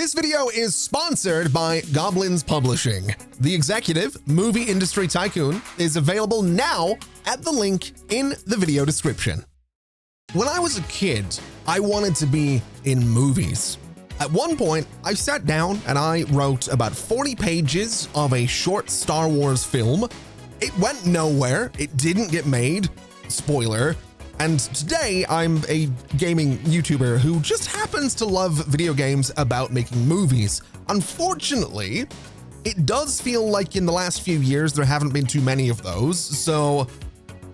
This video is sponsored by Goblins Publishing. The executive, Movie Industry Tycoon, is available now at the link in the video description. When I was a kid, I wanted to be in movies. At one point, I sat down and I wrote about 40 pages of a short Star Wars film. It went nowhere. It didn't get made. Spoiler. And today I'm a gaming YouTuber who just happens to love video games about making movies. Unfortunately, it does feel like in the last few years there haven't been too many of those, so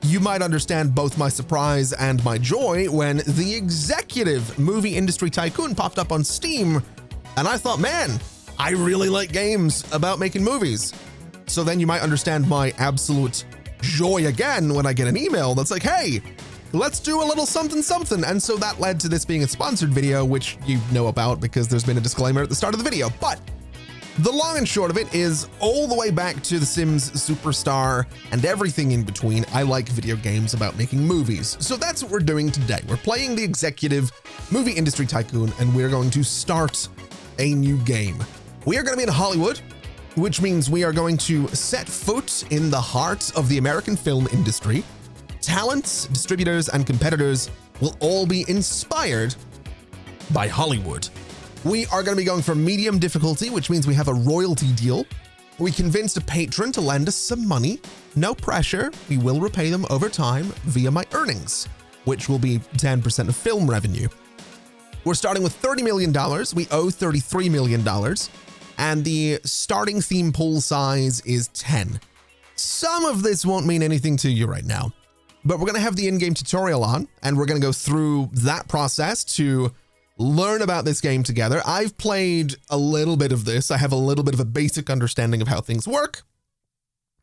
you might understand both my surprise and my joy when the executive Movie Industry Tycoon popped up on Steam, and I thought, man, I really like games about making movies. So then you might understand my absolute joy again when I get an email that's like, hey, let's do a little something something. And so that led to this being a sponsored video, which you know about because there's been a disclaimer at the start of the video. But the long and short of it is, all the way back to The Sims Superstar and everything in between, I like video games about making movies. So that's what we're doing today. We're playing the executive Movie Industry Tycoon, and we're going to start a new game. We are going to be in Hollywood, which means we are going to set foot in the heart of the American film industry. Talents, distributors, and competitors will all be inspired by Hollywood. We are going to be going for medium difficulty, which means we have a royalty deal. We convinced a patron to lend us some money. No pressure. We will repay them over time via my earnings, which will be 10% of film revenue. We're starting with $30 million. We owe $33 million. And the starting theme pool size is 10. Some of this won't mean anything to you right now, but we're going to have the in-game tutorial on, and we're going to go through that process to learn about this game together. I've played a little bit of this. I have a little bit of a basic understanding of how things work,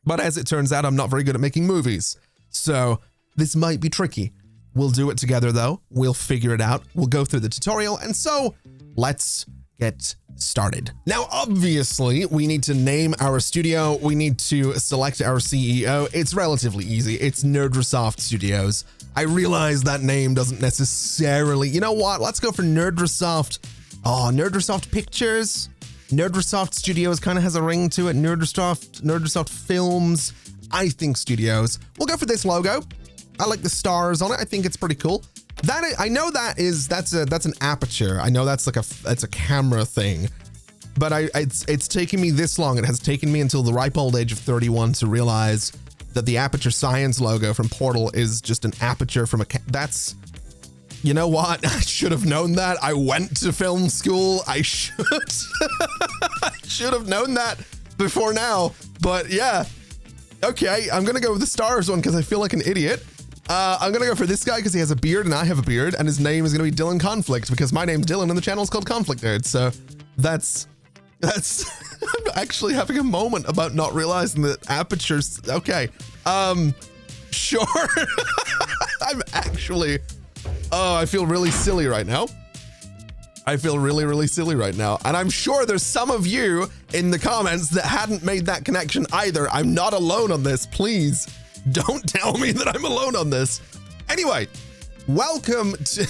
but as it turns out, I'm not very good at making movies. So this might be tricky. We'll do it together though. We'll figure it out. We'll go through the tutorial. And so let's get started. Now, obviously, we need to name our studio. We need to select our CEO. It's relatively easy. It's Nerdrasoft Studios. I realize that name doesn't necessarily, you know what? Let's go for Nerdrasoft. Oh, Nerdrasoft Pictures. Nerdrasoft Studios kind of has a ring to it. Nerdrasoft Films. I think Studios. We'll go for this logo. I like the stars on it. I think it's pretty cool. I know that's an aperture. I know that's a camera thing, but it's taken me this long. It has taken me until the ripe old age of 31 to realize that the Aperture Science logo from Portal is just an aperture from that's, you know what? I should have known that. I went to film school. I should have known that before now, but yeah. Okay, I'm gonna go with the stars one because I feel like an idiot. I'm gonna go for this guy because he has a beard and I have a beard, and his name is gonna be Dylan Conflict because my name's Dylan and the channel is called ConflictNerd. So that's I'm actually having a moment about not realizing that apertures. Okay, sure. I'm actually, I feel really silly right now. I feel really, really silly right now. And I'm sure there's some of you in the comments that hadn't made that connection either. I'm not alone on this, please. Don't tell me that I'm alone on this. Anyway, welcome to...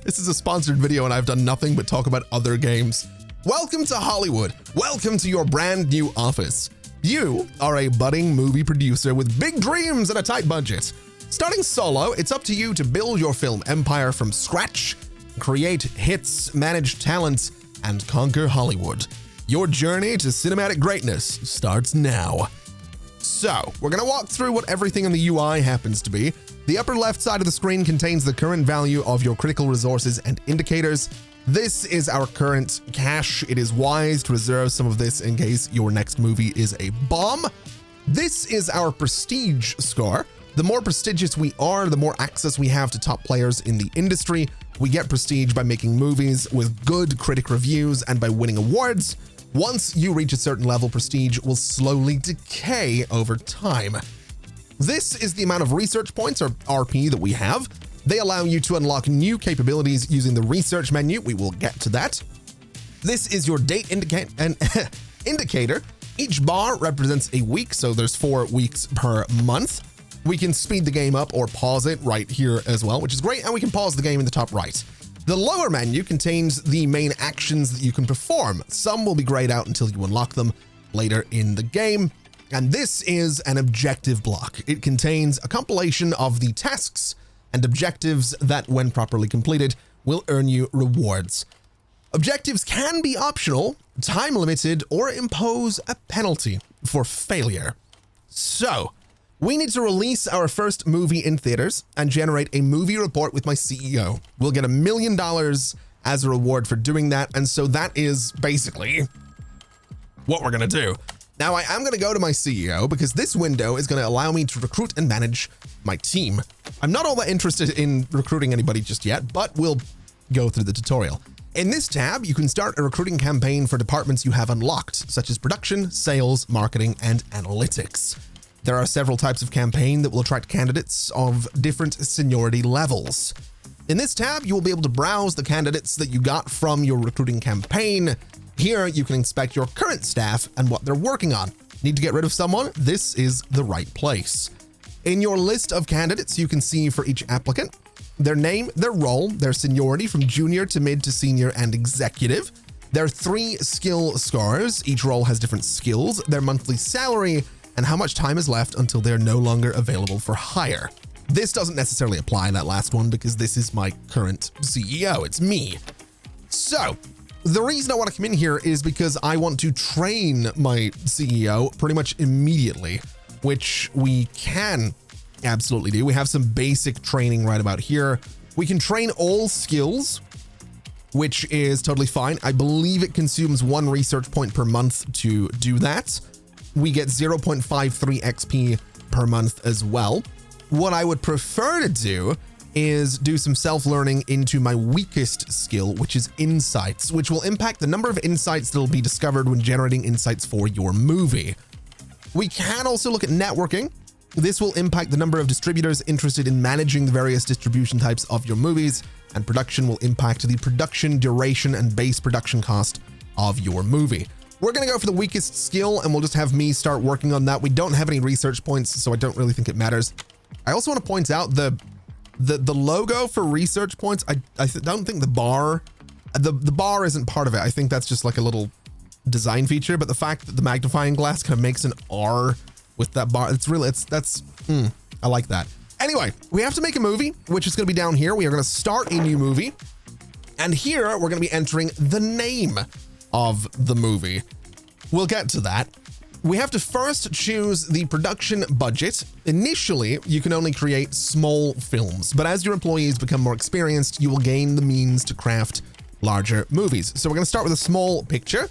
This is a sponsored video and I've done nothing but talk about other games. Welcome to Hollywood. Welcome to your brand new office. You are a budding movie producer with big dreams and a tight budget. Starting solo, it's up to you to build your film empire from scratch, create hits, manage talents, and conquer Hollywood. Your journey to cinematic greatness starts now. So, we're going to walk through what everything in the UI happens to be. The upper left side of the screen contains the current value of your critical resources and indicators. This is our current cash. It is wise to reserve some of this in case your next movie is a bomb. This is our prestige score. The more prestigious we are, the more access we have to top players in the industry. We get prestige by making movies with good critic reviews and by winning awards. Once you reach a certain level, prestige will slowly decay over time. This is the amount of research points, or RP, that we have. They allow you to unlock new capabilities using the research menu. We will get to that. This is your date indicator. Each bar represents a week, so there's 4 weeks per month. We can speed the game up or pause it right here as well, which is great, and we can pause the game in the top right. The lower menu contains the main actions that you can perform. Some will be grayed out until you unlock them later in the game. And this is an objective block. It contains a compilation of the tasks and objectives that, when properly completed, will earn you rewards. Objectives can be optional, time limited, or impose a penalty for failure. So, we need to release our first movie in theaters and generate a movie report with my CEO. We'll get $1 million as a reward for doing that, and so that is basically what we're gonna do. Now, I am gonna go to my CEO because this window is gonna allow me to recruit and manage my team. I'm not all that interested in recruiting anybody just yet, but we'll go through the tutorial. In this tab, you can start a recruiting campaign for departments you have unlocked, such as production, sales, marketing, and analytics. There are several types of campaign that will attract candidates of different seniority levels. In this tab, you will be able to browse the candidates that you got from your recruiting campaign. Here, you can inspect your current staff and what they're working on. Need to get rid of someone? This is the right place. In your list of candidates, you can see for each applicant, their name, their role, their seniority from junior to mid to senior and executive, their 3 skill scores, each role has different skills, their monthly salary, and how much time is left until they're no longer available for hire. This doesn't necessarily apply, that last one, because this is my current CEO, it's me. So, the reason I want to come in here is because I want to train my CEO pretty much immediately, which we can absolutely do. We have some basic training right about here. We can train all skills, which is totally fine. I believe it consumes 1 research point per month to do that. We get 0.53 XP per month as well. What I would prefer to do is do some self-learning into my weakest skill, which is insights, which will impact the number of insights that will be discovered when generating insights for your movie. We can also look at networking. This will impact the number of distributors interested in managing the various distribution types of your movies, and production will impact the production duration and base production cost of your movie. We're gonna go for the weakest skill, and we'll just have me start working on that. We don't have any research points, so I don't really think it matters. I also want to point out the logo for research points. I don't think the bar isn't part of it. I think that's just like a little design feature, but the fact that the magnifying glass kind of makes an R with that bar, I like that. Anyway, we have to make a movie, which is going to be down here. We are going to start a new movie, and here we're going to be entering the name of the movie. We'll get to that. We have to first choose the production budget. Initially, you can only create small films, but as your employees become more experienced, you will gain the means to craft larger movies. So we're going to start with a small picture.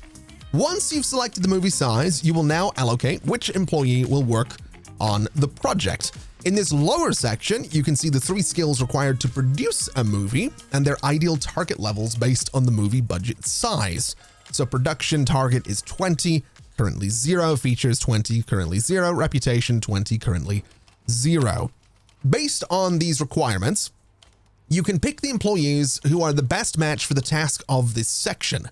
Once you've selected the movie size, you will now allocate which employee will work on the project. In this lower section, you can see the 3 skills required to produce a movie and their ideal target levels based on the movie budget size. So production target is 20, currently 0, features 20, currently 0, reputation 20, currently 0. Based on these requirements, you can pick the employees who are the best match for the task of this section.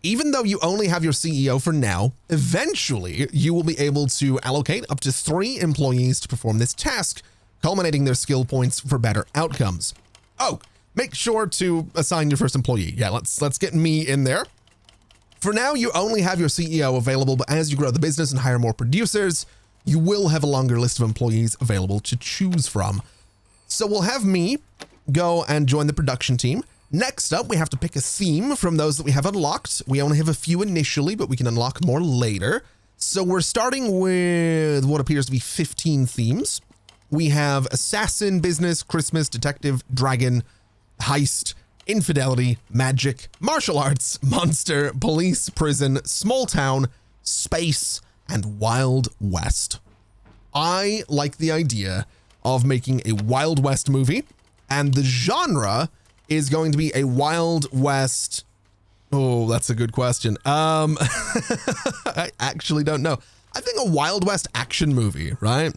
Even though you only have your CEO for now, eventually you will be able to allocate up to 3 employees to perform this task, culminating their skill points for better outcomes. Oh, make sure to assign your first employee. Yeah, let's get me in there. For now, you only have your CEO available, but as you grow the business and hire more producers, you will have a longer list of employees available to choose from. So we'll have me go and join the production team. Next up, we have to pick a theme from those that we have unlocked. We only have a few initially, but we can unlock more later. So we're starting with what appears to be 15 themes. We have assassin, business, Christmas, detective, dragon, heist, infidelity, magic, martial arts, monster, police, prison, small town, space, and Wild West. I like the idea of making a Wild West movie, and the genre is going to be a Wild West. Oh, that's a good question. I actually don't know. I think a Wild West action movie, right?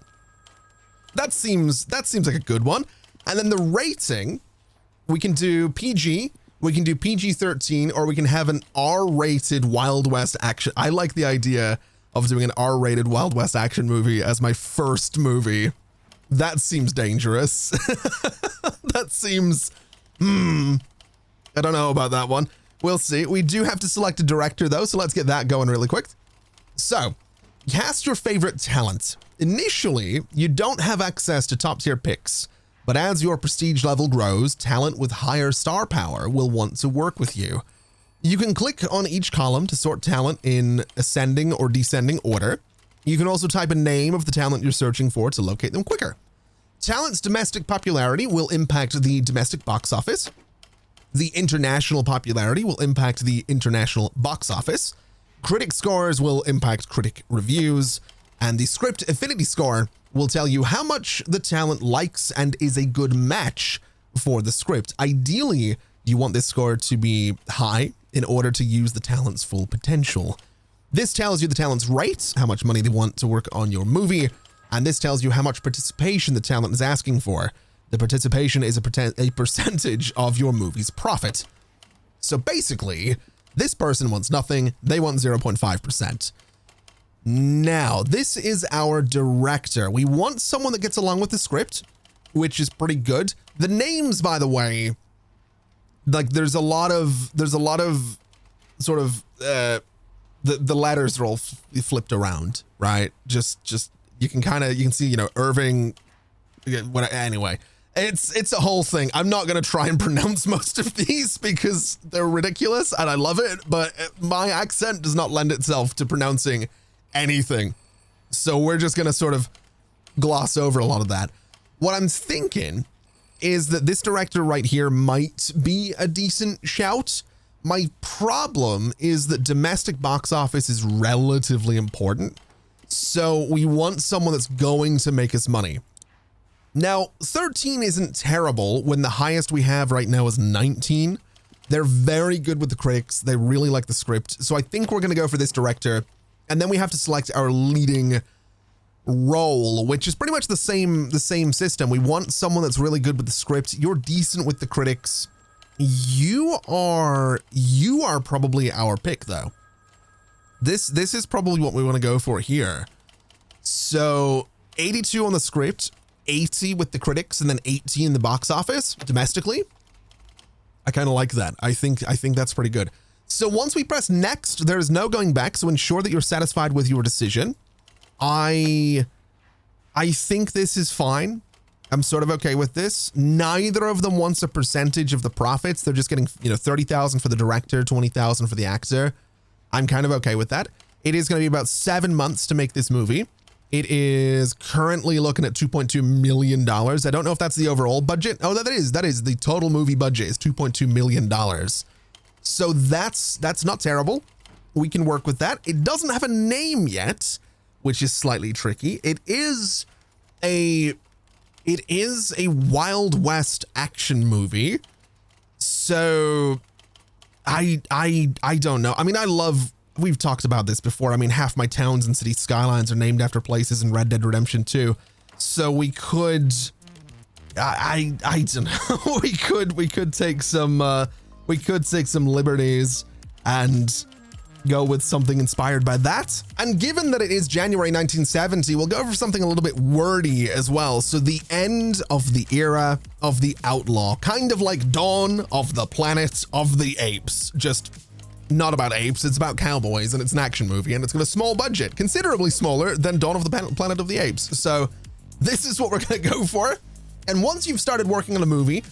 That seems like a good one. And then the rating, we can do PG, we can do PG-13, or we can have an R-rated Wild West action. I like the idea of doing an R-rated Wild West action movie as my first movie. That seems dangerous. That seems, I don't know about that one. We'll see. We do have to select a director though, so let's get that going really quick. So, cast your favorite talent. Initially, you don't have access to top tier picks, but as your prestige level grows, talent with higher star power will want to work with you. You can click on each column to sort talent in ascending or descending order. You can also type a name of the talent you're searching for to locate them quicker. Talent's domestic popularity will impact the domestic box office. The international popularity will impact the international box office. Critic scores will impact critic reviews, and the script affinity score will tell you how much the talent likes and is a good match for the script. Ideally, you want this score to be high in order to use the talent's full potential. This tells you the talent's rate, how much money they want to work on your movie, and this tells you how much participation the talent is asking for. The participation is a percentage of your movie's profit. So basically, this person wants nothing, they want 0.5%. Now, this is our director. We want someone that gets along with the script, which is pretty good. The names, by the way, like there's a lot of sort of the letters are all flipped around, right? Just you can see, Irving, anyway. It's a whole thing. I'm not going to try and pronounce most of these because they're ridiculous and I love it, but my accent does not lend itself to pronouncing anything. So we're just going to sort of gloss over a lot of that. What I'm thinking is that this director right here might be a decent shout. My problem is that domestic box office is relatively important. So we want someone that's going to make us money. Now, 13 isn't terrible when the highest we have right now is 19. They're very good with the critics. They really like the script. So I think we're going to go for this director. And then we have to select our leading role, which is pretty much the same system. We want someone that's really good with the script. You're decent with the critics. You are probably our pick though. This is probably what we want to go for here. So 82 on the script, 80 with the critics, and then 80 in the box office domestically. I kind of like that. I think that's pretty good. So once we press next, there's no going back. So ensure that you're satisfied with your decision. I think this is fine. I'm sort of okay with this. Neither of them wants a percentage of the profits. They're just getting, 30,000 for the director, 20,000 for the actor. I'm kind of okay with that. It is going to be about 7 months to make this movie. It is currently looking at $2.2 million. I don't know if that's the overall budget. Oh, that is the total movie budget is $2.2 million. So that's not terrible. We can work with that. It doesn't have a name yet, which is slightly tricky. It is a Wild West action movie. So I don't know. I mean, we've talked about this before. I mean, half my towns and city skylines are named after places in Red Dead Redemption 2. So we could, I don't know. we could take some liberties and go with something inspired by that. And given that it is January 1970, we'll go for something a little bit wordy as well. So the end of the era of the outlaw, kind of like Dawn of the Planet of the Apes, just not about apes, it's about cowboys, and it's an action movie, and it's got a small budget, considerably smaller than Dawn of the Planet of the Apes. So this is what we're gonna go for. And once you've started working on a movie,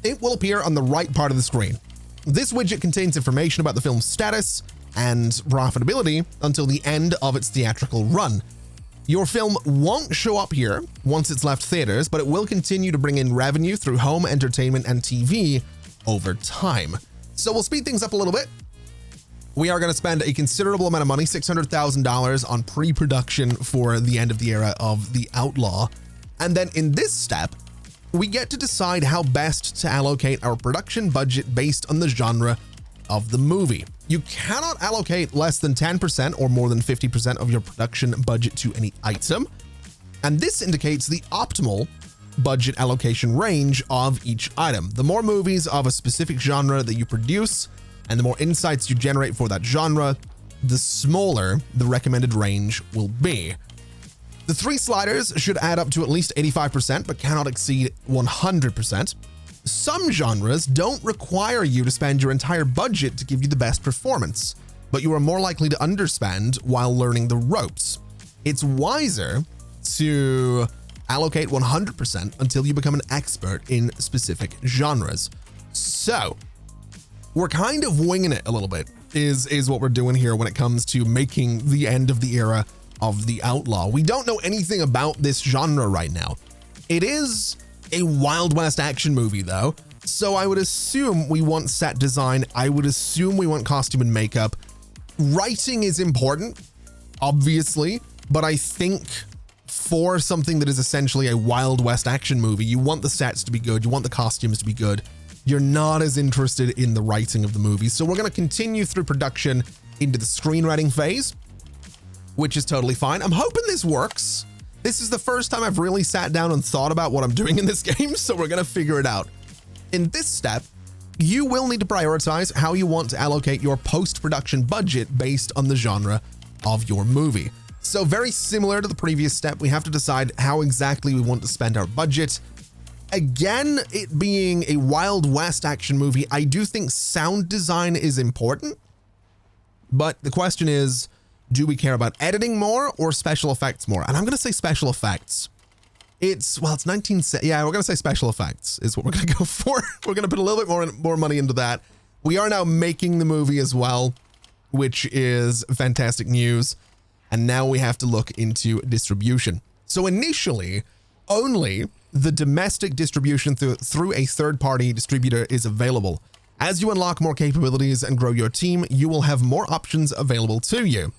it will appear on the right part of the screen. This widget contains information about the film's status and profitability until the end of its theatrical run. Your film won't show up here once it's left theaters, but it will continue to bring in revenue through home entertainment and TV over time. So we'll speed things up a little bit. We are going to spend a considerable amount of money, $600,000 on pre-production for the end of the era of The Outlaw. And then in this step, we get to decide how best to allocate our production budget based on the genre of the movie. You cannot allocate less than 10% or more than 50% of your production budget to any item. And this indicates the optimal budget allocation range of each item. The more movies of a specific genre that you produce, and the more insights you generate for that genre, the smaller the recommended range will be. The 3 sliders should add up to at least 85%, but cannot exceed 100%. Some genres don't require you to spend your entire budget to give you the best performance, but you are more likely to underspend while learning the ropes. It's wiser to allocate 100% until you become an expert in specific genres. So we're kind of winging it a little bit is what we're doing here when it comes to making the end of the era of the outlaw. We don't know anything about this genre right now. It is a Wild West action movie though, so I would assume we want set design. I would assume we want costume and makeup. Writing is important, obviously, but I think for something that is essentially a Wild West action movie, you want the sets to be good, you want the costumes to be good. You're not as interested in the writing of the movie. So we're going to continue through production into the screenwriting phase, which is totally fine. I'm hoping this works. This is the first time I've really sat down and thought about what I'm doing in this game, so we're going to figure it out. In this step, you will need to prioritize how you want to allocate your post-production budget based on the genre of your movie. So very similar to the previous step, we have to decide how exactly we want to spend our budget. Again, it being a Wild West action movie, I do think sound design is important, but the question is, do we care about editing more or special effects more? And I'm going to say special effects. It's 19, yeah, we're going to say special effects is what we're going to go for. We're going to put a little bit more money into that. We are now making the movie as well, which is fantastic news. And now we have to look into distribution. So initially, only the domestic distribution through a third-party distributor is available. As you unlock more capabilities and grow your team, you will have more options available to you.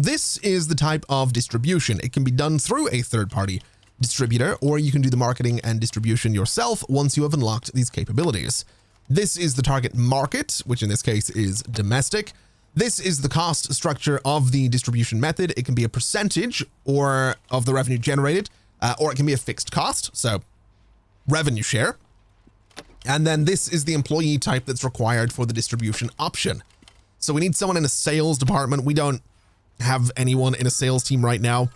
This is the type of distribution. It can be done through a third-party distributor, or you can do the marketing and distribution yourself once you have unlocked these capabilities. This is the target market, which in this case is domestic. This is the cost structure of the distribution method. It can be a percentage or of the revenue generated, or it can be a fixed cost, so revenue share. And then this is the employee type that's required for the distribution option. So we need someone in a sales department. We don't have anyone in a sales team right now,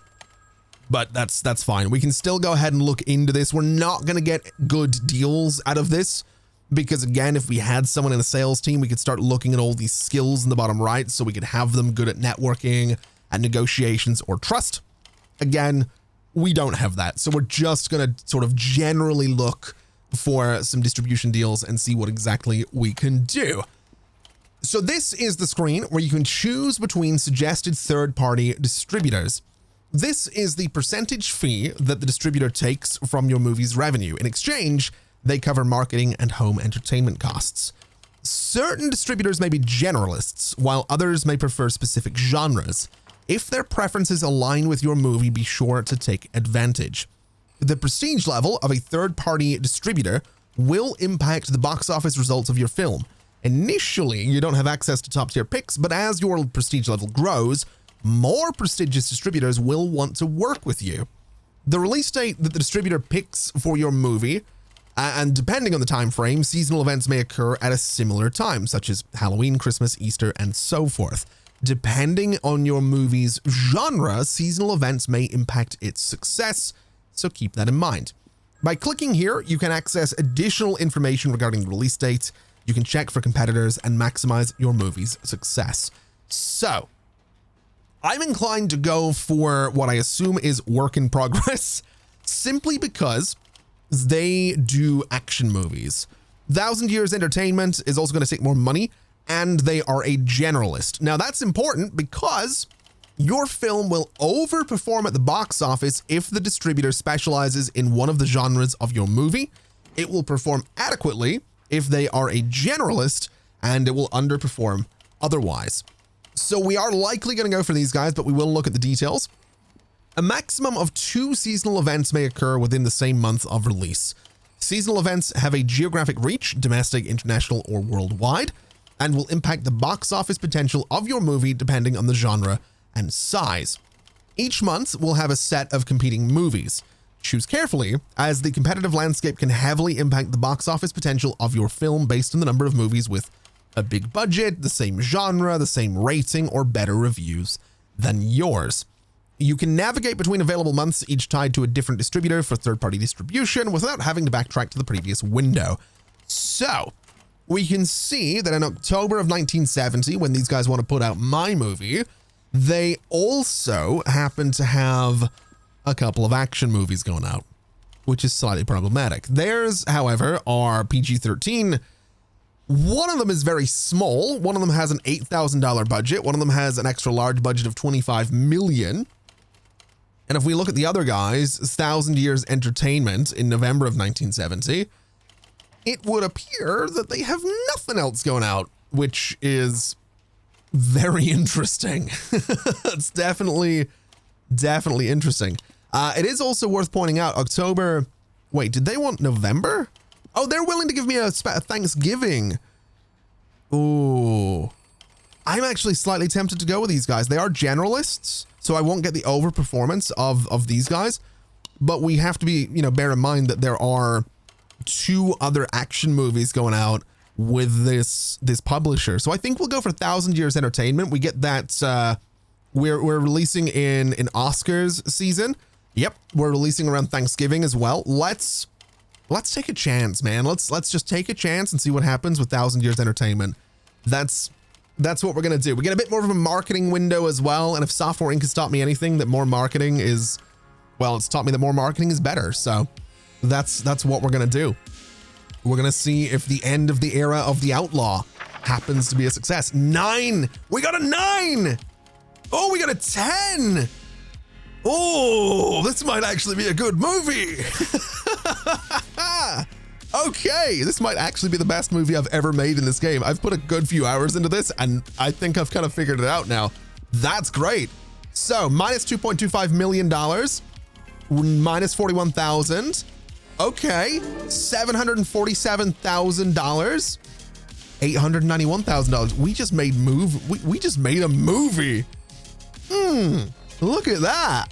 but that's fine. We can still go ahead and look into this. We're not going to get good deals out of this because, again, if we had someone in a sales team, we could start looking at all these skills in the bottom right so we could have them good at networking and negotiations or trust. Again, we don't have that. So we're just going to sort of generally look for some distribution deals and see what exactly we can do. So this is the screen where you can choose between suggested third-party distributors. This is the percentage fee that the distributor takes from your movie's revenue. In exchange, they cover marketing and home entertainment costs. Certain distributors may be generalists, while others may prefer specific genres. If their preferences align with your movie, be sure to take advantage. The prestige level of a third-party distributor will impact the box office results of your film. Initially, you don't have access to top-tier picks, but as your prestige level grows, more prestigious distributors will want to work with you. The release date that the distributor picks for your movie, and depending on the time frame, seasonal events may occur at a similar time, such as Halloween, Christmas, Easter, and so forth. Depending on your movie's genre, seasonal events may impact its success, so keep that in mind. By clicking here, you can access additional information regarding the release date, you can check for competitors, and maximize your movie's success. So, I'm inclined to go for what I assume is work in progress, simply because they do action movies. 1,000 Years Entertainment is also going to take more money, and they are a generalist. Now, that's important because your film will overperform at the box office if the distributor specializes in one of the genres of your movie. It will perform adequately if they are a generalist, and it will underperform otherwise. So we are likely going to go for these guys, but we will look at the details. A maximum of 2 seasonal events may occur within the same month of release. Seasonal events have a geographic reach, domestic, international, or worldwide, and will impact the box office potential of your movie depending on the genre and size. Each month will have a set of competing movies. Choose carefully, as the competitive landscape can heavily impact the box office potential of your film based on the number of movies with a big budget, the same genre, the same rating, or better reviews than yours. You can navigate between available months, each tied to a different distributor for third-party distribution, without having to backtrack to the previous window. So we can see that in October of 1970, when these guys want to put out my movie, they also happen to have a couple of action movies going out, which is slightly problematic. Theirs, however, are PG-13. One of them is very small. One of them has an $8,000 budget. One of them has an extra large budget of $25 million. And if we look at the other guys, 1,000 Years Entertainment in November of 1970, it would appear that they have nothing else going out, which is very interesting. It's definitely interesting. It is also worth pointing out October. Wait, did they want November? Oh, they're willing to give me a Thanksgiving. Ooh, I'm actually slightly tempted to go with these guys. They are generalists, so I won't get the overperformance of these guys. But we have to be, bear in mind that there are 2 other action movies going out with this publisher. So I think we'll go for 1,000 Years Entertainment. We get that we're releasing in Oscars season. Yep, we're releasing around Thanksgiving as well. Let's take a chance, man. Let's just take a chance and see what happens with 1,000 Years Entertainment. That's what we're gonna do. We get a bit more of a marketing window as well. And if Software Inc. has taught me anything, that more marketing is, well, it's taught me that more marketing is better. So that's what we're gonna do. We're gonna see if the end of the era of the Outlaw happens to be a success. 9. We got a 9. Oh, we got a 10. Oh, this might actually be a good movie. Okay, this might actually be the best movie I've ever made in this game. I've put a good few hours into this, and I think I've kind of figured it out now. That's great. So, minus $2.25 million, minus 41,000. Okay, $747,000, $891,000. We just made we just made a movie. Look at that.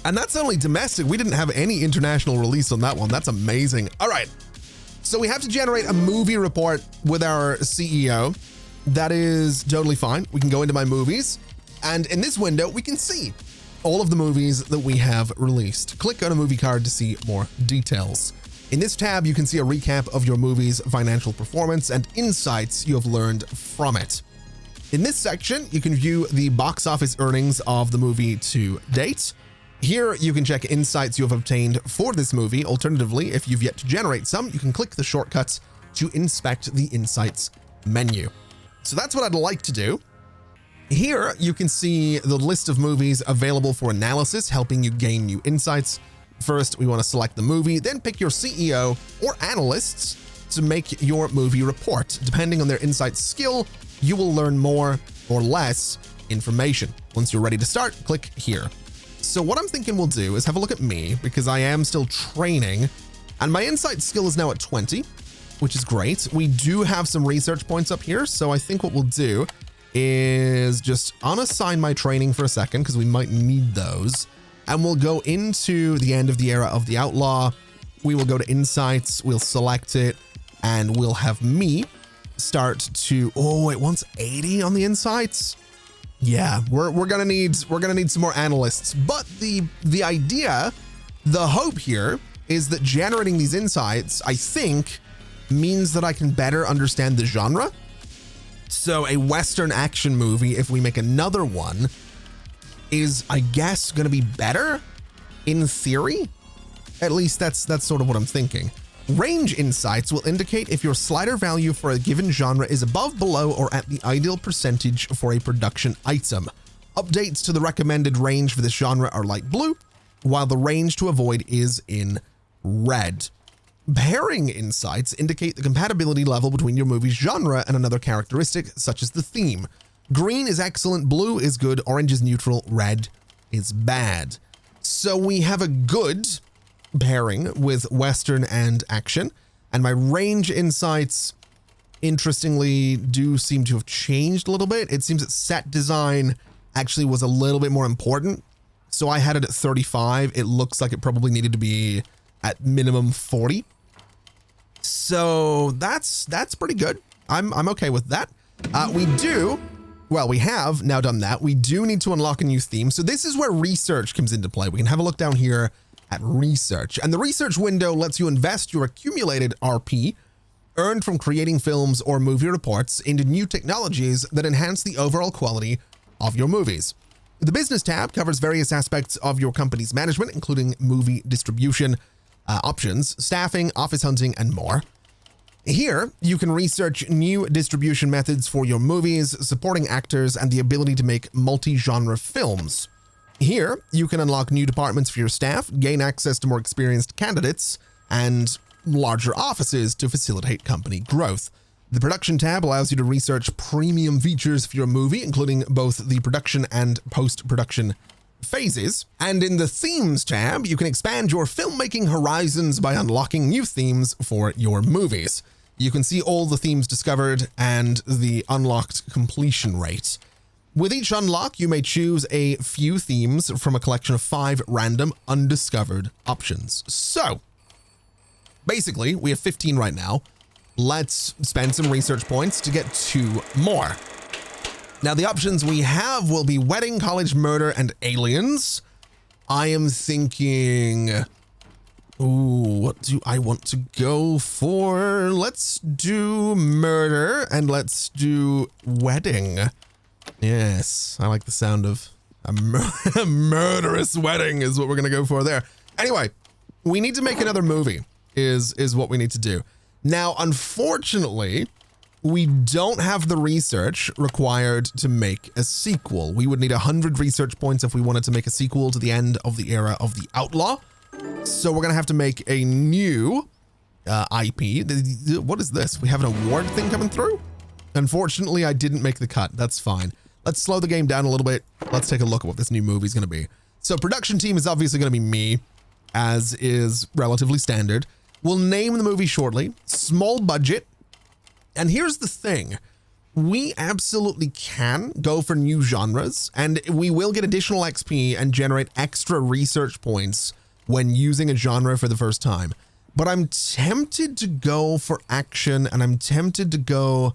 And that's only domestic. We didn't have any international release on that one. That's amazing. All right. So we have to generate a movie report with our CEO. That is totally fine. We can go into my movies. And in this window, we can see all of the movies that we have released. Click on a movie card to see more details. In this tab, you can see a recap of your movie's financial performance and insights you have learned from it. In this section, you can view the box office earnings of the movie to date. Here, you can check insights you have obtained for this movie. Alternatively, if you've yet to generate some, you can click the shortcuts to inspect the insights menu. So that's what I'd like to do. Here, you can see the list of movies available for analysis, helping you gain new insights. First, we want to select the movie, then pick your CEO or analysts to make your movie report. Depending on their insight skill, you will learn more or less information. Once you're ready to start, click here. So what I'm thinking we'll do is have a look at me, because I am still training, and my insight skill is now at 20, which is great. We do have some research points up here, so I think what we'll do is just unassign my training for a second, because we might need those, and we'll go into the end of the era of the Outlaw. We will go to insights, we'll select it, and we'll have me start to, oh, it wants 80 on the insights. Yeah, we're gonna need some more analysts. But the idea, the hope here is that generating these insights, I think, means that I can better understand the genre. So a Western action movie, if we make another one, is, I guess, gonna be better in theory. At least that's sort of what I'm thinking. Range insights will indicate if your slider value for a given genre is above, below, or at the ideal percentage for a production item. Updates to the recommended range for this genre are light blue, while the range to avoid is in red. Pairing insights indicate the compatibility level between your movie's genre and another characteristic, such as the theme. Green is excellent, blue is good, orange is neutral, red is bad. So we have a good pairing with Western and action, and my range insights, interestingly, do seem to have changed a little bit. It seems that set design actually was a little bit more important. So I had it at 35. It looks like it probably needed to be at minimum 40. So that's pretty good. I'm okay with that. We have now done that. We do need to unlock a new theme. So this is where research comes into play. We can have a look down here at research, and the research window lets you invest your accumulated RP earned from creating films or movie reports into new technologies that enhance the overall quality of your movies. The Business tab covers various aspects of your company's management, including movie distribution, options, staffing, office hunting, and more. Here, you can research new distribution methods for your movies, supporting actors, and the ability to make multi-genre films. Here, you can unlock new departments for your staff, gain access to more experienced candidates, and larger offices to facilitate company growth. The Production tab allows you to research premium features for your movie, including both the production and post-production phases. And in the Themes tab, you can expand your filmmaking horizons by unlocking new themes for your movies. You can see all the themes discovered and the unlocked completion rate. With each unlock, you may choose a few themes from a collection of 5 random undiscovered options. So, basically, we have 15 right now. Let's spend some research points to get 2 more. Now, the options we have will be wedding, college, murder, and aliens. I am thinking, ooh, what do I want to go for? Let's do murder and let's do wedding. Yes, I like the sound of a murderous wedding is what we're going to go for there. Anyway, we need to make another movie is what we need to do. Now, unfortunately, we don't have the research required to make a sequel. We would need 100 research points if we wanted to make a sequel to the end of the era of the Outlaw. So we're going to have to make a new IP. What is this? We have an award thing coming through? Unfortunately, I didn't make the cut. That's fine. Let's slow the game down a little bit. Let's take a look at what this new movie is going to be. So production team is obviously going to be me, as is relatively standard. We'll name the movie shortly. Small budget. And here's the thing. We absolutely can go for new genres, and we will get additional XP and generate extra research points when using a genre for the first time. But I'm tempted to go for action, and I'm tempted to go...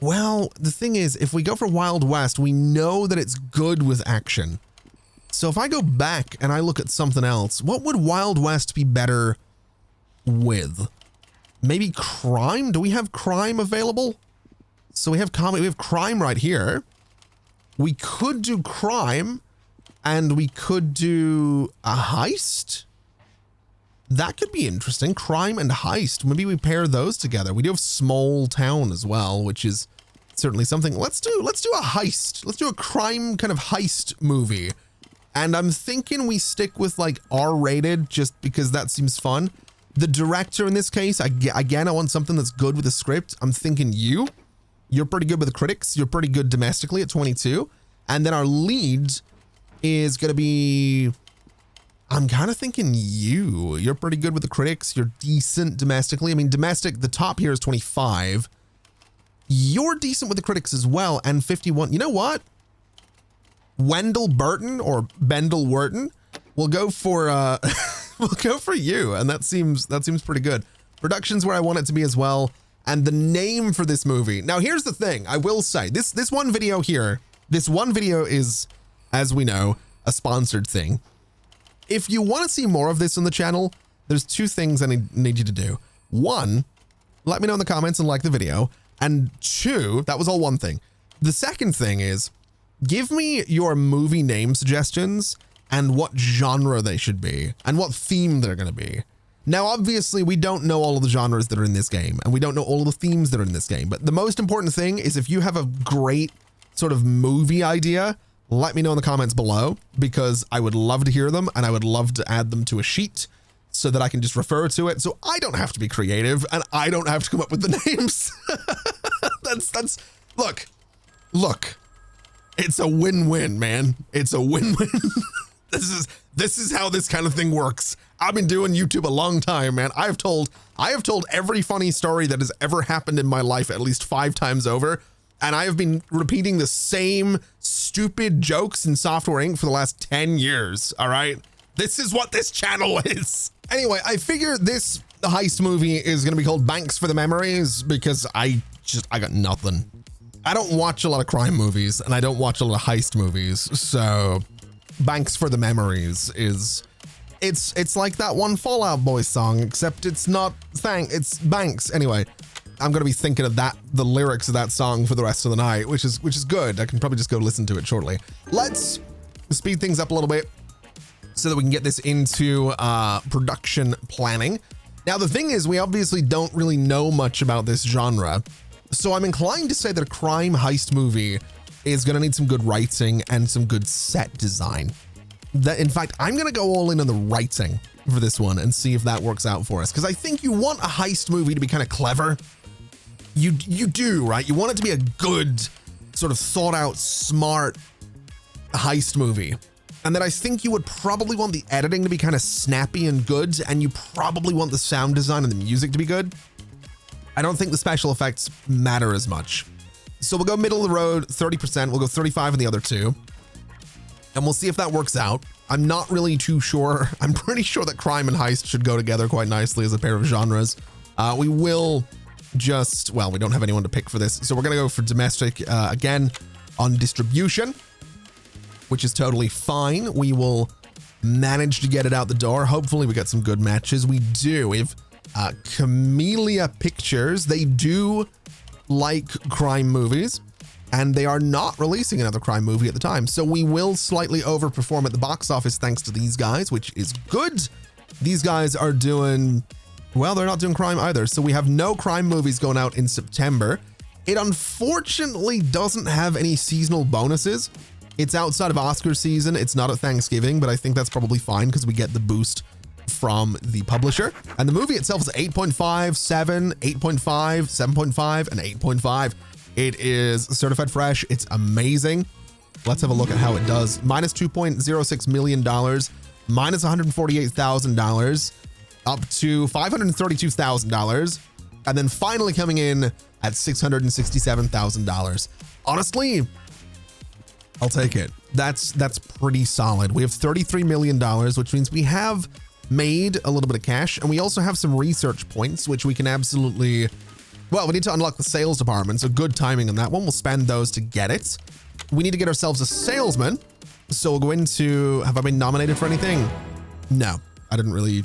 Well, the thing is, if we go for Wild West, we know that it's good with action. So if I go back and I look at something else, what would Wild West be better with? Maybe crime? Do we have crime available? So we have comedy, we have crime right here. We could do crime and we could do a heist. That could be interesting. Crime and heist. Maybe we pair those together. We do have small town as well, which is certainly something. Let's do a heist. Let's do a crime kind of heist movie. And I'm thinking we stick with like R-rated just because that seems fun. The director in this case, again, I want something that's good with the script. I'm thinking you're pretty good with the critics. You're pretty good domestically at 22. And then our lead is going to be, I'm kind of thinking you're pretty good with the critics. You're decent domestically. I mean, domestic, the top here is 25. You're decent with the critics as well. And 51, you know what? Wendell Burton or Bendel Wharton. We'll go for, we'll go for you. And that seems pretty good. Production's where I want it to be as well. And the name for this movie. Now, here's the thing. I will say this one video here, this one video is, as we know, a sponsored thing. If you want to see more of this on the channel, there's 2 things I need you to do. 1, let me know in the comments and like the video. And 2, that was all one thing. The second thing is, give me your movie name suggestions and what genre they should be and what theme they're going to be. Now, obviously, we don't know all of the genres that are in this game, and we don't know all of the themes that are in this game. But the most important thing is if you have a great sort of movie idea, let me know in the comments below, because I would love to hear them, and I would love to add them to a sheet so that I can just refer to it. So I don't have to be creative, and I don't have to come up with the names. Look, it's a win-win, man. It's a win-win. This is how this kind of thing works. I've been doing YouTube a long time, man. I have told every funny story that has ever happened in my life at least 5 times over. And I have been repeating the same stupid jokes in Software Inc. for the last 10 years. All right. This is what this channel is. Anyway, I figure this heist movie is going to be called Banks for the Memories because I got nothing. I don't watch a lot of crime movies and I don't watch a lot of heist movies. So Banks for the Memories is It's like that one Fallout Boy song, except it's not it's Banks. Anyway, I'm gonna be thinking of the lyrics of that song for the rest of the night, which is good. I can probably just go listen to it shortly. Let's speed things up a little bit so that we can get this into production planning. Now, the thing is, we obviously don't really know much about this genre, so I'm inclined to say that a crime heist movie is gonna need some good writing and some good set design. In fact, I'm gonna go all in on the writing for this one and see if that works out for us, because I think you want a heist movie to be kind of clever. You do, right? You want it to be a good, sort of thought out, smart heist movie. And then I think you would probably want the editing to be kind of snappy and good, and you probably want the sound design and the music to be good. I don't think the special effects matter as much. So we'll go middle of the road, 30%. We'll go 35 in the other two. And we'll see if that works out. I'm not really too sure. I'm pretty sure that crime and heist should go together quite nicely as a pair of genres. We will just, well, we don't have anyone to pick for this. So we're going to go for domestic again on distribution, which is totally fine. We will manage to get it out the door. Hopefully we get some good matches. We do. We have Camellia Pictures. They do like crime movies, and they are not releasing another crime movie at the time. So we will slightly overperform at the box office thanks to these guys, which is good. These guys are doing, well, they're not doing crime either. So we have no crime movies going out in September. It unfortunately doesn't have any seasonal bonuses. It's outside of Oscar season. It's not at Thanksgiving, but I think that's probably fine because we get the boost from the publisher. And the movie itself is 8.5, 7, 8.5, 7.5, and 8.5. It is certified fresh. It's amazing. Let's have a look at how it does. Minus $2.06 million, minus $148,000, up to $532,000, and then finally coming in at $667,000. Honestly, I'll take it. That's pretty solid. We have $33 million, which means we have made a little bit of cash, and we also have some research points, which we can absolutely, well, we need to unlock the sales department, so good timing on that one. We'll spend those to get it. We need to get ourselves a salesman, so we'll go into, have I been nominated for anything? No, I didn't really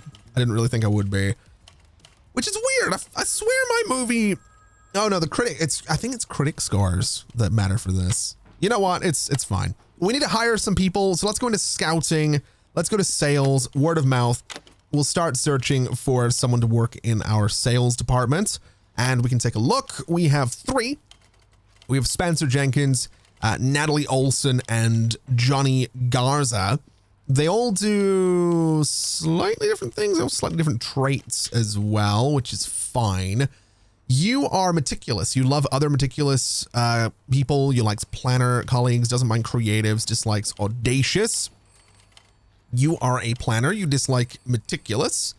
think I would be, which is weird. I swear my movie, oh no, I think it's critic scores that matter for this. You know what? It's fine. We need to hire some people. So let's go into scouting. Let's go to sales, word of mouth. We'll start searching for someone to work in our sales department, and we can take a look. We have 3. We have Spencer Jenkins, Natalie Olson, and Johnny Garza. They all do slightly different things. They have slightly different traits as well, which is fine. You are meticulous. You love other meticulous people. You like planner colleagues, doesn't mind creatives, dislikes audacious. You are a planner. You dislike meticulous.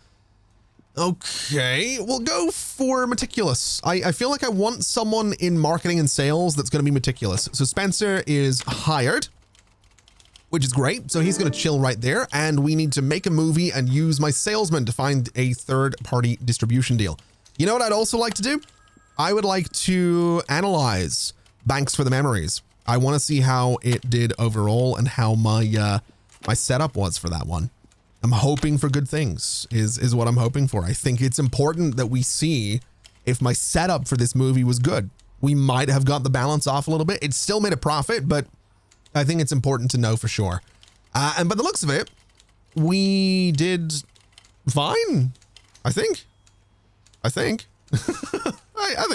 Okay, we'll go for meticulous. I feel like I want someone in marketing and sales that's going to be meticulous. So Spencer is hired, which is great. So he's going to chill right there. And we need to make a movie and use my salesman to find a third-party distribution deal. You know what I'd also like to do? I would like to analyze Banks for the Memories. I want to see how it did overall and how my my setup was for that one. I'm hoping for good things is what I'm hoping for. I think it's important that we see if my setup for this movie was good. We might have got the balance off a little bit. It still made a profit, but I think it's important to know for sure. And by the looks of it, we did fine, I think. I think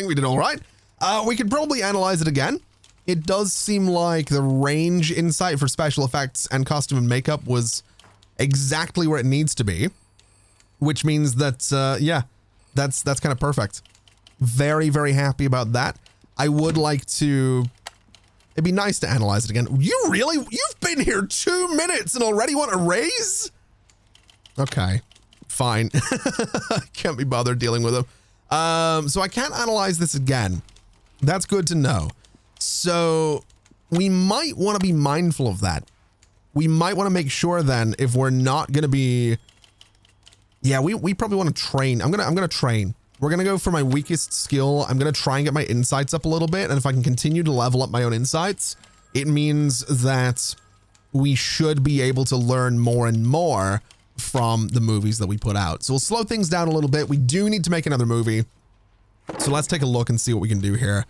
we did all right. We could probably analyze it again. It does seem like the range insight for special effects and costume and makeup was exactly where it needs to be, which means that, yeah, that's kind of perfect. Very, very happy about that. I would like to, it'd be nice to analyze it again. You've been here 2 minutes and already want a raise? Okay. Fine. Can't be bothered dealing with them. So I can't analyze this again. That's good to know. So we might want to be mindful of that. We might want to make sure then if we're not going to be, yeah, we probably want to train. I'm going to train. We're going to go for my weakest skill. I'm going to try and get my insights up a little bit. And if I can continue to level up my own insights, it means that we should be able to learn more and more from the movies that we put out. So we'll slow things down a little bit. We do need to make another movie. So let's take a look and see what we can do here.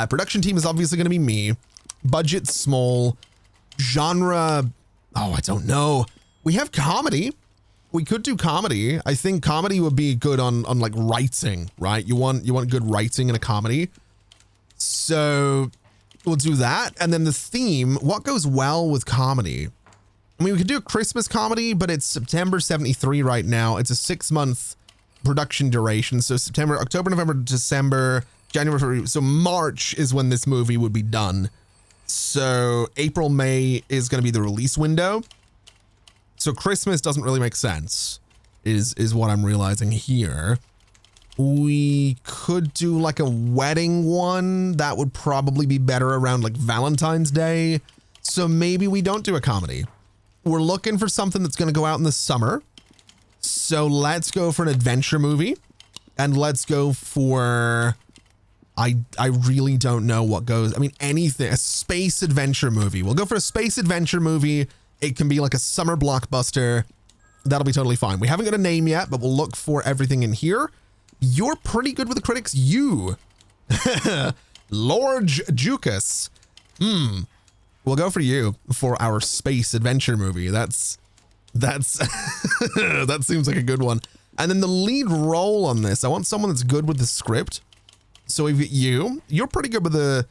Production team is obviously going to be me. Budget small. Genre, oh, I don't know. We have comedy. We could do comedy. I think comedy would be good on like writing, right? You want good writing in a comedy. So we'll do that. And then the theme, what goes well with comedy? I mean, we could do a Christmas comedy, but it's September 73 right now. It's a 6-month production duration. So September, October, November, December, January, February. So March is when this movie would be done. So April, May is going to be the release window. So Christmas doesn't really make sense, is what I'm realizing here. We could do like a wedding one. That would probably be better around like Valentine's Day. So maybe we don't do a comedy. We're looking for something that's going to go out in the summer. So let's go for an adventure movie. And let's go for... I really don't know what goes. I mean, anything. A space adventure movie. We'll go for a space adventure movie. It can be like a summer blockbuster. That'll be totally fine. We haven't got a name yet, but we'll look for everything in here. You're pretty good with the critics. You. Lord Jukas. We'll go for you for our space adventure movie. That's that seems like a good one. And then the lead role on this, I want someone that's good with the script. So we've got you. You're pretty good with the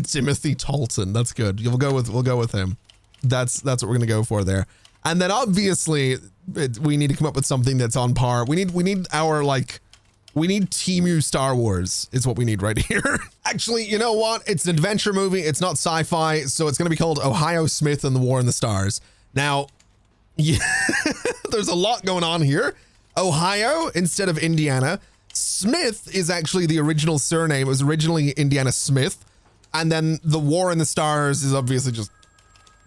Timothy Talton. That's good. We'll go with him. That's what we're gonna go for there. And then obviously we need to come up with something that's on par. We need Temu Star Wars is what we need right here. Actually, you know what? It's an adventure movie. It's not sci-fi, so it's going to be called Ohio Smith and the War in the Stars. Now, yeah, there's a lot going on here. Ohio instead of Indiana. Smith is actually the original surname. It was originally Indiana Smith. And then the War in the Stars is obviously just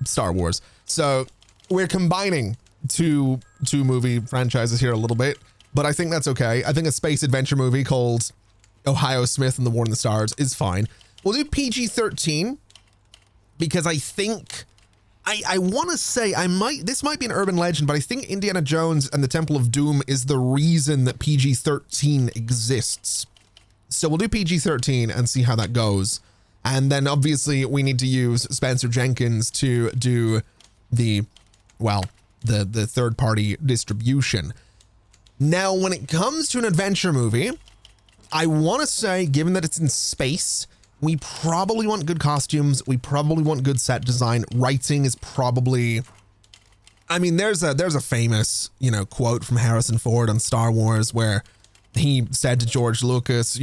Star Wars. So we're combining two movie franchises here a little bit. But I think that's okay. I think a space adventure movie called Ohio Smith and the War in the Stars is fine. We'll do PG-13 because I think, I want to say this might be an urban legend, but I think Indiana Jones and the Temple of Doom is the reason that PG-13 exists. So we'll do PG-13 and see how that goes. And then obviously we need to use Spencer Jenkins to do the third party distribution. Now, when it comes to an adventure movie, I want to say, given that it's in space, we probably want good costumes. We probably want good set design. Writing is probably, I mean, there's a famous, quote from Harrison Ford on Star Wars where he said to George Lucas,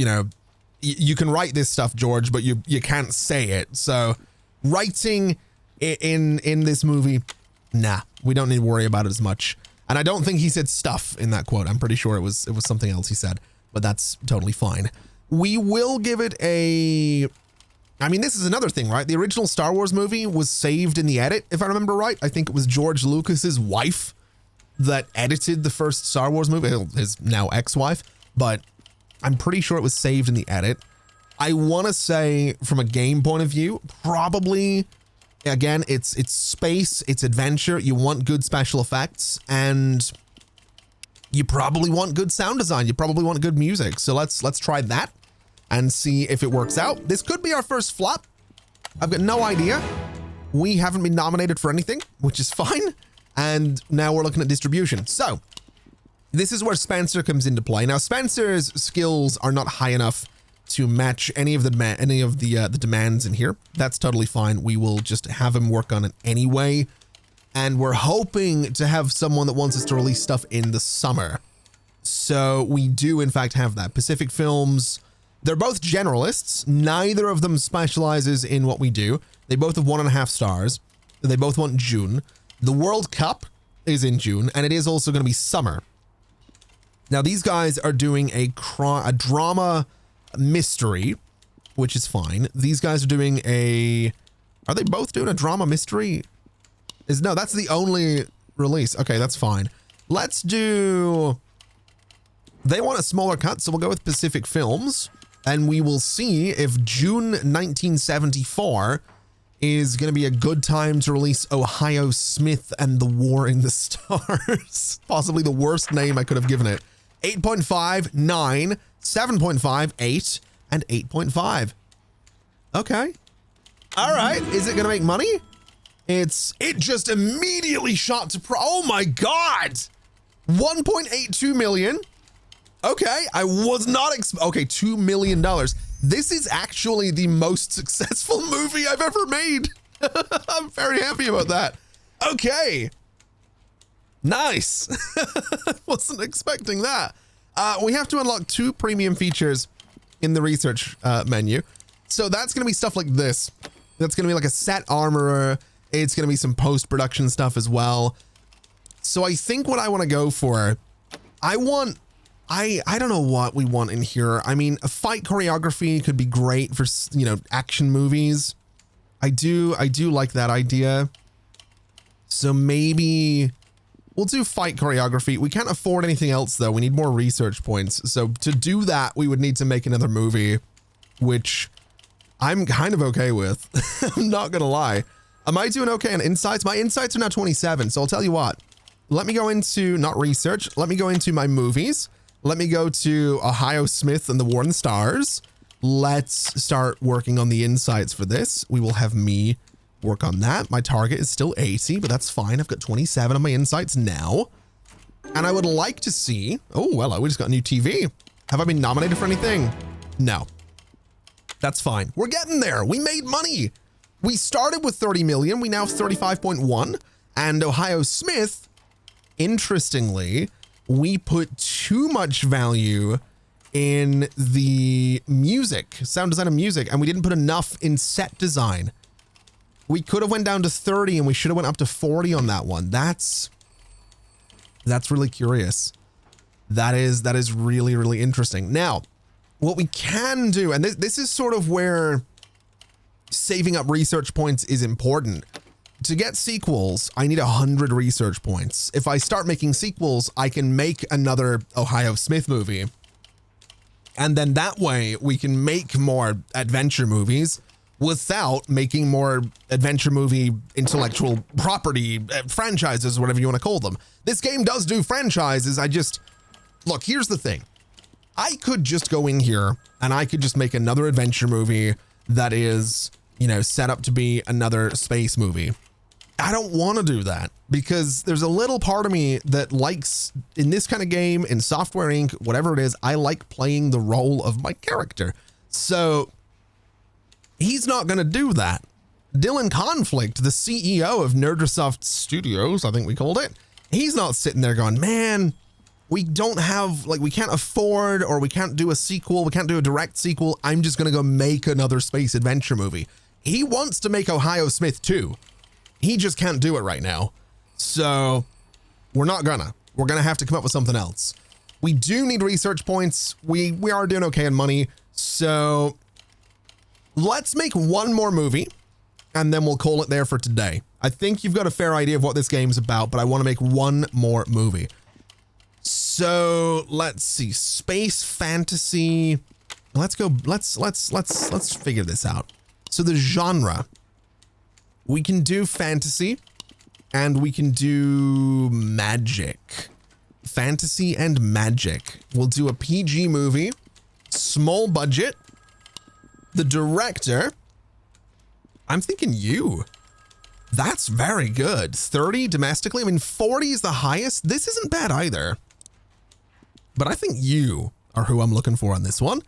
you can write this stuff, George, but you can't say it. So writing in this movie, nah, we don't need to worry about it as much. And I don't think he said stuff in that quote. I'm pretty sure it was something else he said, but that's totally fine. We will give it I mean, this is another thing, right? The original Star Wars movie was saved in the edit, if I remember right. I think it was George Lucas's wife that edited the first Star Wars movie, his now ex-wife, but I'm pretty sure it was saved in the edit. I want to say from a game point of view, probably, again, it's space, it's adventure. You want good special effects and you probably want good sound design. You probably want good music. So let's try that and see if it works out. This could be our first flop. I've got no idea. We haven't been nominated for anything, which is fine. And now we're looking at distribution. So this is where Spencer comes into play. Now, Spencer's skills are not high enough to match any of the demands in here. That's totally fine. We will just have him work on it anyway. And we're hoping to have someone that wants us to release stuff in the summer. So we do, in fact, have that. Pacific Films, they're both generalists. Neither of them specializes in what we do. They both have 1.5 stars. They both want June. The World Cup is in June, and it is also going to be summer. Now, these guys are doing a drama mystery, which is fine. These guys are doing are they both doing a drama mystery? No, that's the only release. Okay, that's fine. Let's do, they want a smaller cut, so we'll go with Pacific Films, and we will see if June 1974 is going to be a good time to release Ohio Smith and the War in the Stars. Possibly the worst name I could have given it. 8.5, 9, 7.5, 8, and 8.5. Okay. All right. Is it going to make money? It just immediately shot to oh my God. 1.82 million. Okay. I was not okay. $2 million. This is actually the most successful movie I've ever made. I'm very happy about that. Okay. Nice. Wasn't expecting that. We have to unlock 2 premium features in the research menu. So that's going to be stuff like this. That's going to be like a set armorer. It's going to be some post-production stuff as well. So I think what I want to go for, I don't know what we want in here. I mean, a fight choreography could be great for, you know, action movies. I do like that idea. So maybe we'll do fight choreography. We can't afford anything else though. We need more research points. So to do that, we would need to make another movie, which I'm kind of okay with. I'm not gonna lie. Am I doing okay on insights? My insights are now 27. So I'll tell you what, let me go into, not research. Let me go into my movies. Let me go to Ohio Smith and the War in the Stars. Let's start working on the insights for this. We will have me work on that. My target is still 80, but that's fine. I've got 27 on my insights now. And I would like to see, oh, well, we just got a new TV. Have I been nominated for anything? No. That's fine. We're getting there. We made money. We started with 30 million. We now have 35.1. And Ohio Smith, interestingly, we put too much value in the music, sound design and music, and we didn't put enough in set design. We could have went down to 30 and we should have went up to 40 on that one. That's really curious. That is really, really interesting. Now, what we can do, and this is sort of where saving up research points is important. To get sequels, I need 100 research points. If I start making sequels, I can make another Ohio Smith movie. And then that way we can make more adventure movies without making more adventure movie intellectual property franchises, whatever you want to call them. This game does do franchises. Look, here's the thing. I could just go in here and I could just make another adventure movie that is, you know, set up to be another space movie. I don't want to do that because there's a little part of me that likes, in this kind of game, in Software Inc., whatever it is, I like playing the role of my character. So he's not going to do that. Dylan Conflict, the CEO of Nerdrasoft Studios, I think we called it, he's not sitting there going, man, we don't have, like, we can't afford, or we can't do a sequel, we can't do a direct sequel, I'm just going to go make another space adventure movie. He wants to make Ohio Smith too. He just can't do it right now. So we're gonna have to come up with something else. We do need research points. We are doing okay on money. So let's make one more movie and then we'll call it there for today. I think you've got a fair idea of what this game's about, but I want to make one more movie. So let's see, space fantasy. Let's go. Let's figure this out. So the genre, we can do fantasy and we can do magic. Fantasy and magic. We'll do a PG movie, small budget. The director, I'm thinking you. That's very good. 30 domestically. I mean, 40 is the highest. This isn't bad either. But I think you are who I'm looking for on this one.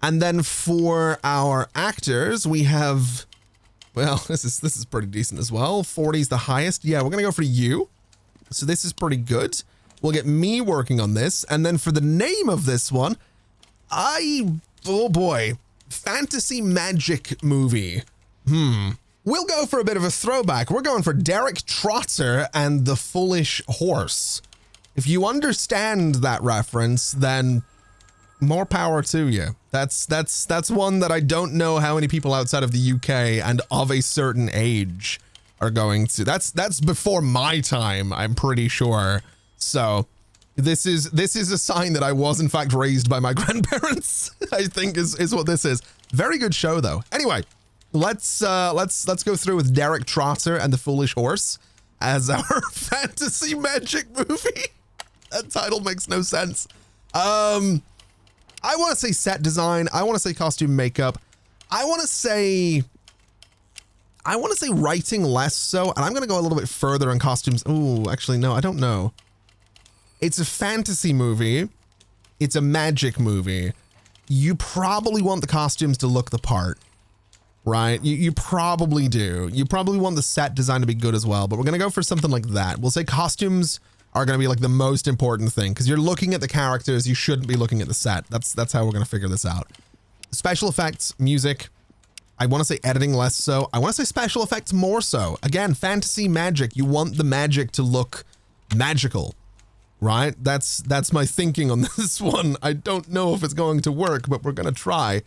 And then for our actors, we have, well, this is pretty decent as well. 40 is the highest. Yeah, we're going to go for you. So this is pretty good. We'll get me working on this. And then for the name of this one, oh boy, fantasy magic movie. We'll go for a bit of a throwback. We're going for Derek Trotter and the Foolish Horse. If you understand that reference, then more power to you. That's one that I don't know how many people outside of the UK and of a certain age are going to. That's before my time, I'm pretty sure. So this is a sign that I was in fact raised by my grandparents, I think is what this is. Very good show though. Anyway, let's go through with Derek Trotter and the Foolish Horse as our fantasy magic movie. That title makes no sense. I want to say set design. I want to say costume makeup. I want to say writing less so, and I'm going to go a little bit further on costumes. Ooh, actually, no, I don't know. It's a fantasy movie. It's a magic movie. You probably want the costumes to look the part, right? You probably do. You probably want the set design to be good as well, but we're going to go for something like that. We'll say costumes are going to be like the most important thing because you're looking at the characters. You shouldn't be looking at the set. That's how we're going to figure this out. Special effects, music. I want to say editing less so. I want to say special effects more so. Again, fantasy magic. You want the magic to look magical, right? That's my thinking on this one. I don't know if it's going to work, but we're going to try.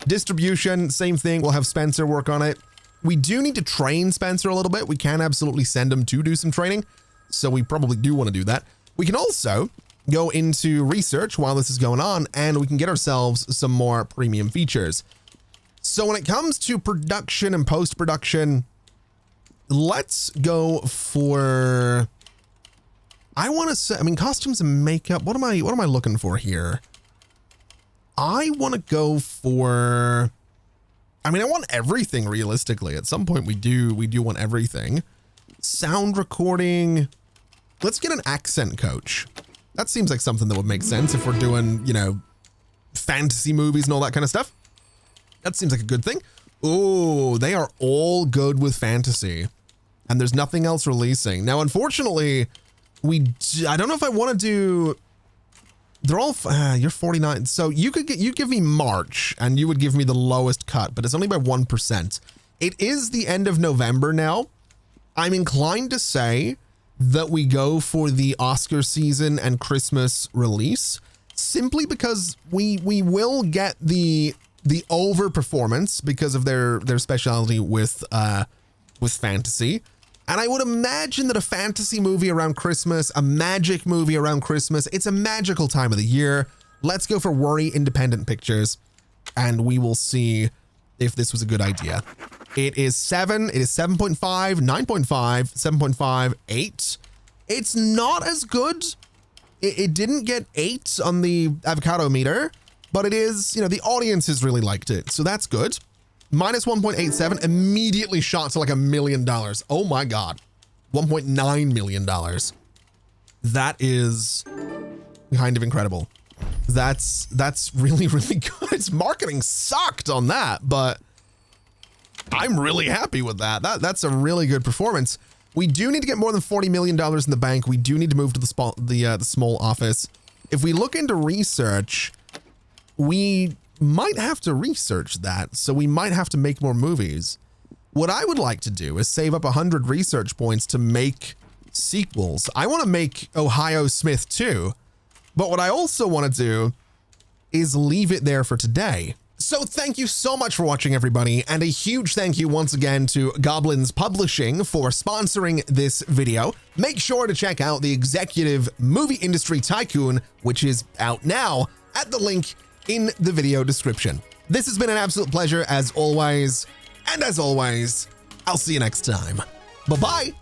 Distribution, same thing. We'll have Spencer work on it. We do need to train Spencer a little bit. We can absolutely send him to do some training. So we probably do want to do that. We can also go into research while this is going on, and we can get ourselves some more premium features. So when it comes to production and post-production, let's go for, I want to say, I mean, costumes and makeup. What am I looking for here? I want to go for, I mean, I want everything realistically. At some point we do want everything. Sound recording. Let's get an accent coach. That seems like something that would make sense if we're doing, you know, fantasy movies and all that kind of stuff. That seems like a good thing. Oh, they are all good with fantasy, and there's nothing else releasing. Now, unfortunately, I don't know if I want to do, they're all, you're 49. So you give me March and you would give me the lowest cut, but it's only by 1%. It is the end of November now. I'm inclined to say that we go for the Oscar season and Christmas release, simply because we will get the over performance because of their specialty with fantasy. And I would imagine that a fantasy movie around Christmas, a magic movie around Christmas, it's a magical time of the year. Let's go for Worry Independent Pictures, and we will see if this was a good idea. It is 7, it is 7.5, 9.5, 7.5, 8. It's not as good. It didn't get 8 on the avocado meter, but it is, you know, the audience has really liked it. So that's good. Minus 1.87, immediately shot to like $1 million. Oh my God. $1.9 million. That is kind of incredible. That's really, really good. Marketing sucked on that, but I'm really happy with that. That's a really good performance. We do need to get more than $40 million in the bank. We do need to move to the small office. If we look into research, we might have to research that. So we might have to make more movies. What I would like to do is save up 100 research points to make sequels. I want to make Ohio Smith 2, but what I also want to do is leave it there for today. So thank you so much for watching, everybody, and a huge thank you once again to Goblins Publishing for sponsoring this video. Make sure to check out the executive Movie Industry Tycoon, which is out now at the link in the video description. This has been an absolute pleasure as always, and as always, I'll see you next time. Bye-bye.